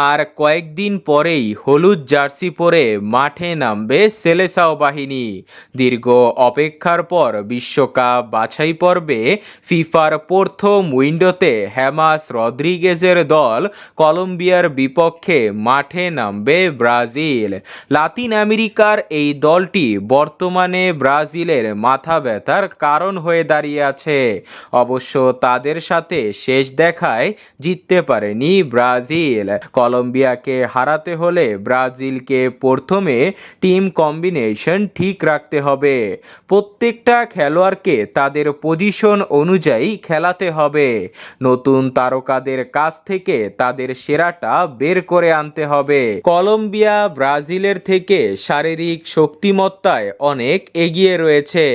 আর কয়েকদিন পরেই হলুদ জার্সি পরে মাঠে নামবে সেলেসাও বাহিনী। দীর্ঘ অপেক্ষার পর বিশ্বকাপ বাছাই পর্বে ফিফার প্রথম উইন্ডোতে হেমাস রদ্রিগেজের দল কলম্বিয়ার বিপক্ষে মাঠে নামবে ব্রাজিল। লাতিন আমেরিকার এই দলটি বর্তমানে ব্রাজিলের মাথা ব্যথার কারণ হয়ে দাঁড়িয়ে আছে। অবশ্য তাদের সাথে শেষ দেখায় জিততে পারেনি ব্রাজিল। কলম্বিয়াকে হারাতে হলে ব্রাজিলকে প্রথমে টিম কম্বিনেশন ঠিক রাখতে হবে। প্রত্যেকটা খেলোয়াড়কে তাদের পজিশন অনুযায়ী খেলাতে হবে। নতুন তারকাদের কাছ থেকে তাদের সেরাটা বের করে আনতে হবে। কলম্বিয়া ব্রাজিলের থেকে শারীরিক শক্তিমত্তায় অনেক এগিয়ে রয়েছে,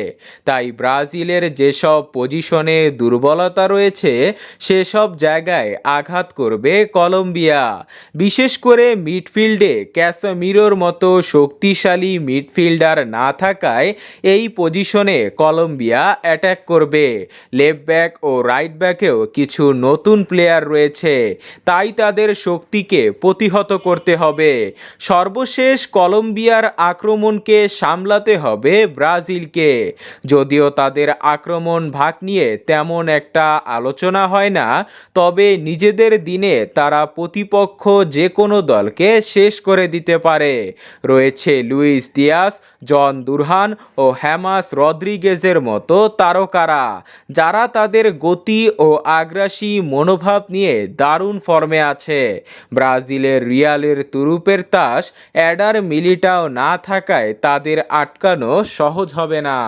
তাই ব্রাজিলের যেসব পজিশনে দুর্বলতা রয়েছে সেসব জায়গায় আঘাত করবে কলম্বিয়া। বিশেষ করে মিডফিল্ডে ক্যাসেমিরোর মতো শক্তিশালী মিডফিল্ডার না থাকায় এই পজিশনে কলম্বিয়া অ্যাটাক করবে। লেফট ব্যাক ও রাইট ব্যাকেও কিছু নতুন প্লেয়ার রয়েছে, তাই তাদের শক্তিকে প্রতিহত করতে হবে। সর্বশেষ কলম্বিয়ার আক্রমণকে সামলাতে হবে ব্রাজিলকে। যদিও তাদের আক্রমণ ভাগ নিয়ে তেমন একটা আলোচনা হয় না, তবে নিজেদের দিনে তারা প্রতিপক্ষ যে কোনো দলকে শেষ করে দিতে পারে। রয়েছে লুইস দিয়াস, জন দুরহান ও হেমাস রদ্রিগেজের মতো তারকারা, যারা তাদের গতি ও আগ্রাসী মনোভাব নিয়ে দারুণ ফর্মে আছে। ব্রাজিলের রিয়ালের তুরুপের তাস এডার মিলিটাও না থাকায় তাদের আটকানো সহজ হবে না।